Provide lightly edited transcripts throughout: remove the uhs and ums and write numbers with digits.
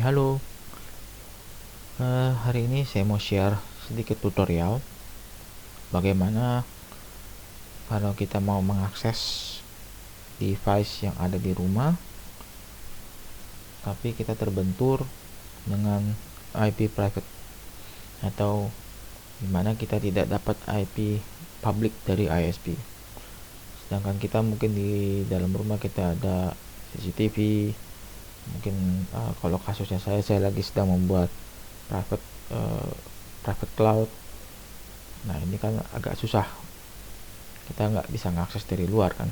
Halo. Hari ini saya mau share sedikit tutorial bagaimana kalau kita mau mengakses device yang ada di rumah tapi kita terbentur dengan IP private, atau dimana kita tidak dapat IP public dari ISP. Sedangkan kita mungkin di dalam rumah kita ada CCTV, mungkin kalau kasusnya saya lagi sedang membuat private private cloud. Nah, ini kan agak susah, kita nggak bisa mengakses dari luar kan.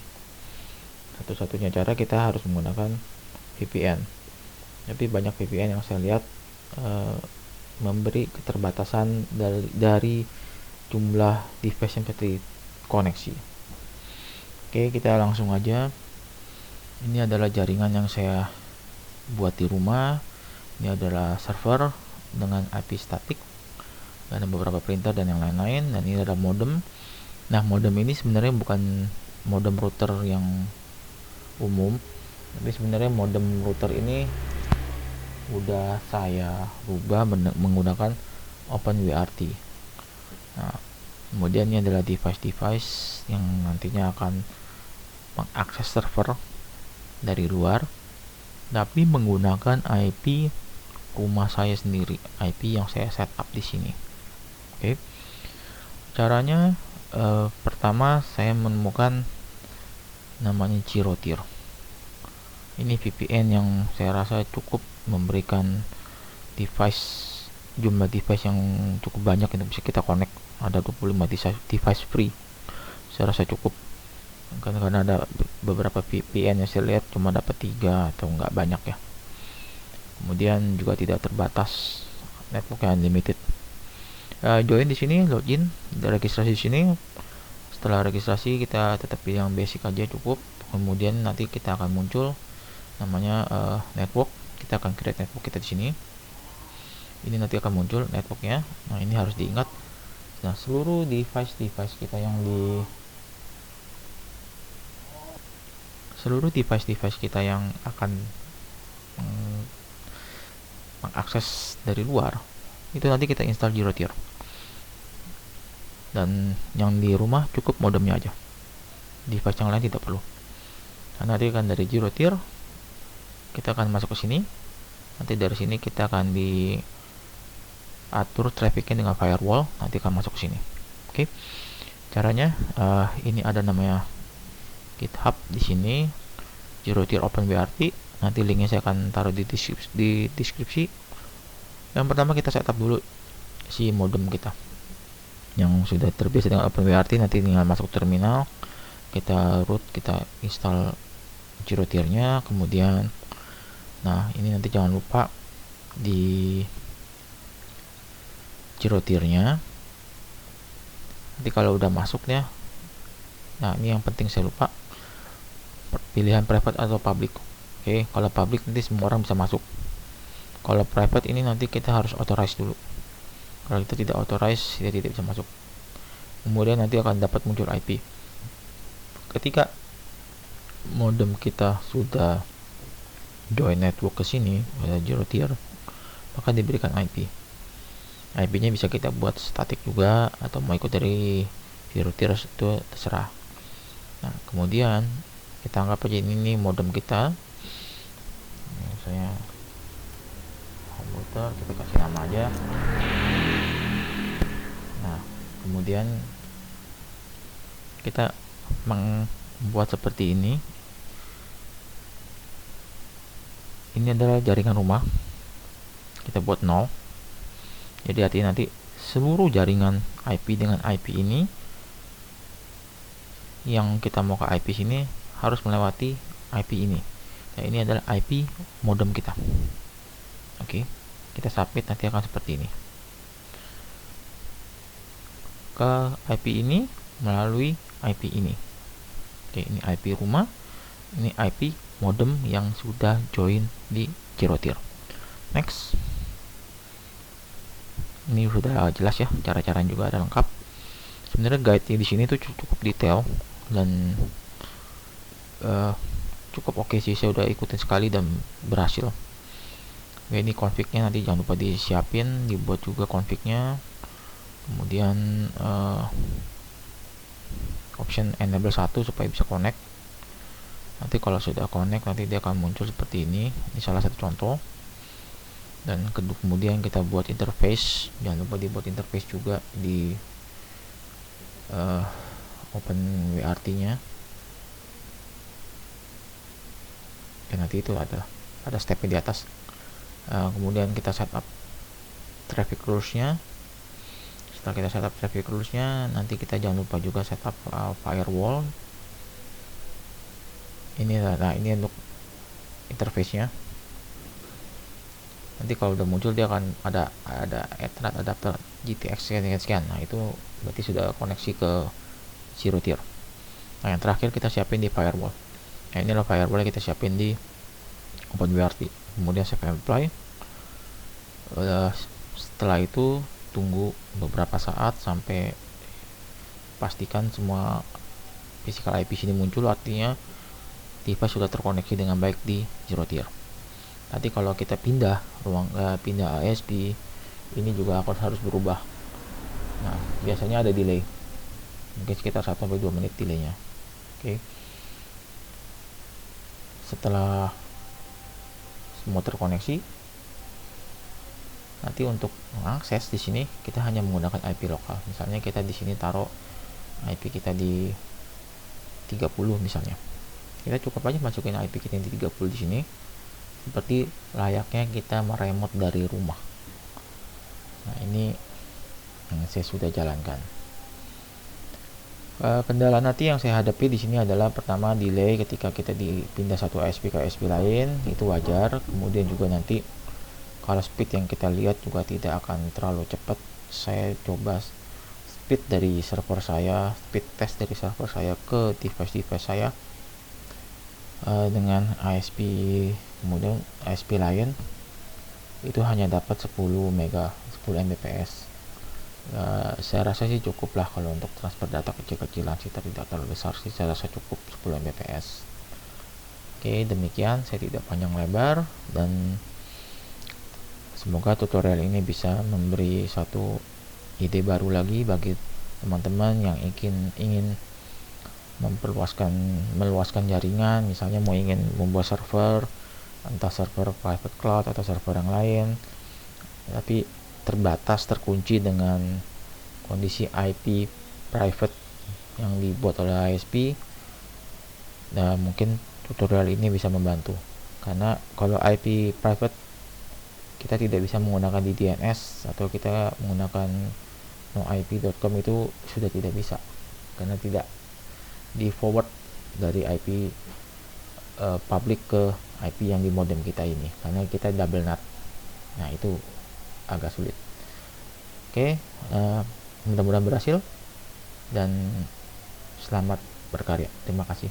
Satu-satunya cara kita harus menggunakan VPN. Tapi banyak VPN yang saya lihat memberi keterbatasan dari jumlah device yang bisa dikoneksi. Oke, kita langsung aja. Ini adalah jaringan yang saya buat di rumah. Ini adalah server dengan IP statik, ada beberapa printer dan yang lain-lain, dan ini adalah modem. Nah, modem ini sebenarnya bukan modem router yang umum, tapi sebenarnya modem router ini udah saya rubah menggunakan OpenWRT. Nah, kemudian ini adalah device-device yang nantinya akan mengakses server dari luar, tapi menggunakan IP rumah saya sendiri, IP yang saya setup di sini. Oke, caranya pertama saya menemukan namanya Girotir. Ini VPN yang saya rasa cukup memberikan jumlah device yang cukup banyak yang bisa kita connect. Ada 25 device free, saya rasa cukup, karena ada beberapa VPN yang saya lihat cuma dapat 3 atau nggak banyak ya. Kemudian juga tidak terbatas, networknya unlimited. Join di sini, login, registrasi di sini. Setelah registrasi kita tetap pilih yang basic aja cukup. Kemudian nanti kita akan muncul namanya network. Kita akan create network kita di sini. Ini nanti akan muncul networknya. Nah, ini harus diingat. Nah, seluruh device kita yang akan mengakses dari luar, itu nanti kita install Girotir. Dan yang di rumah cukup modemnya aja, device yang lain tidak perlu. Karena nanti kan dari Girotir kita akan masuk ke sini. Nanti dari sini kita akan diatur trafficnya dengan firewall, nanti akan masuk ke sini. Oke. Caranya ini ada namanya GitHub di sini, Girotir OpenWRT. Nanti linknya saya akan taruh di deskripsi. Yang pertama kita setup dulu si modem kita yang sudah terbiasa dengan OpenWRT. Nanti tinggal masuk terminal, kita root, kita install Girotirnya. Kemudian nah, ini nanti jangan lupa di Girotirnya. Nanti kalau udah masuk ya, nah ini yang penting saya lupa, pilihan private atau public. Oke, kalau public nanti semua orang bisa masuk. Kalau private ini nanti kita harus authorize dulu. Kalau kita tidak authorize, dia tidak bisa masuk. Kemudian nanti akan dapat muncul IP. Ketika modem kita sudah join network ke sini, ada Girotir, maka diberikan IP. IP-nya bisa kita buat statik juga, atau mau ikut dari Girotir itu terserah. Nah, kemudian kita anggap aja ini modem kita. Saya komputer, kita kasih nama aja. Nah, kemudian kita membuat seperti ini. Ini adalah jaringan rumah, kita buat 0. Jadi artinya nanti seluruh jaringan IP dengan IP ini yang kita mau ke IP sini harus melewati IP ini. Nah, ini adalah IP modem kita. Oke, kita submit, nanti akan seperti ini. Ke IP ini melalui IP ini. Oke, ini IP rumah, ini IP modem yang sudah join di Girotir. Next. Ini sudah jelas ya, cara-cara juga ada lengkap. Sebenarnya guide di sini tuh cukup detail dan cukup oke sih, saya udah ikutin sekali dan berhasil. Oke, ini config-nya nanti jangan lupa disiapin, dibuat juga config-nya. Kemudian option enable 1 supaya bisa connect. Nanti kalau sudah connect nanti dia akan muncul seperti ini. Ini salah satu contoh. Dan kemudian kita buat interface, jangan lupa dibuat interface juga di open WRT nya. Dan nanti itu ada stepnya di atas. Kemudian kita setup traffic rules nya. Setelah kita setup traffic rules nya, nanti kita jangan lupa juga setup firewall. Ini untuk interface nya. Nanti kalau udah muncul dia akan ada Ethernet adapter GTX sekian. Nah, itu berarti sudah koneksi ke zero tier. Nah, yang terakhir kita siapin di firewall. Nah, inilah firewall yang kita siapin di OpenWRT. Kemudian save and apply. Setelah itu tunggu beberapa saat sampai pastikan semua physical IP sini muncul, artinya device sudah terkoneksi dengan baik di zero tier. Nanti kalau kita pindah ISP, ini juga harus berubah. Nah, biasanya ada delay, mungkin sekitar 1-2 menit delaynya. Oke. Setelah semua terkoneksi, nanti untuk mengakses di sini kita hanya menggunakan IP lokal. Misalnya kita di sini taruh IP kita di 30 misalnya. Kita cukup aja masukin IP kita di 30 di sini. Seperti layaknya kita meremote dari rumah. Nah, ini yang saya sudah jalankan. Kendala nanti yang saya hadapi di sini adalah pertama delay ketika kita dipindah satu ISP ke ISP lain, itu wajar. Kemudian juga nanti kalau speed yang kita lihat juga tidak akan terlalu cepat. Saya coba speed dari server saya, speed test dari server saya ke device saya dengan ISP, kemudian ISP lain itu hanya dapat 10 Mbps. Saya rasa sih cukup lah kalau untuk transfer data kecil-kecilan sih, tapi tidak terlalu besar sih, saya rasa cukup 10 Mbps. Oke, demikian, saya tidak panjang lebar, dan semoga tutorial ini bisa memberi satu ide baru lagi bagi teman-teman yang ingin meluaskan jaringan, misalnya ingin membuat server, entah server private cloud atau server yang lain, tapi terkunci dengan kondisi IP private yang dibuat oleh ISP. Nah, mungkin tutorial ini bisa membantu, karena kalau IP private kita tidak bisa menggunakan di DNS atau kita menggunakan noip.com, itu sudah tidak bisa karena tidak di forward dari IP public ke IP yang di modem kita ini, karena kita double NAT. Nah, itu agak sulit. Oke, mudah-mudahan berhasil dan selamat berkarya. Terima kasih.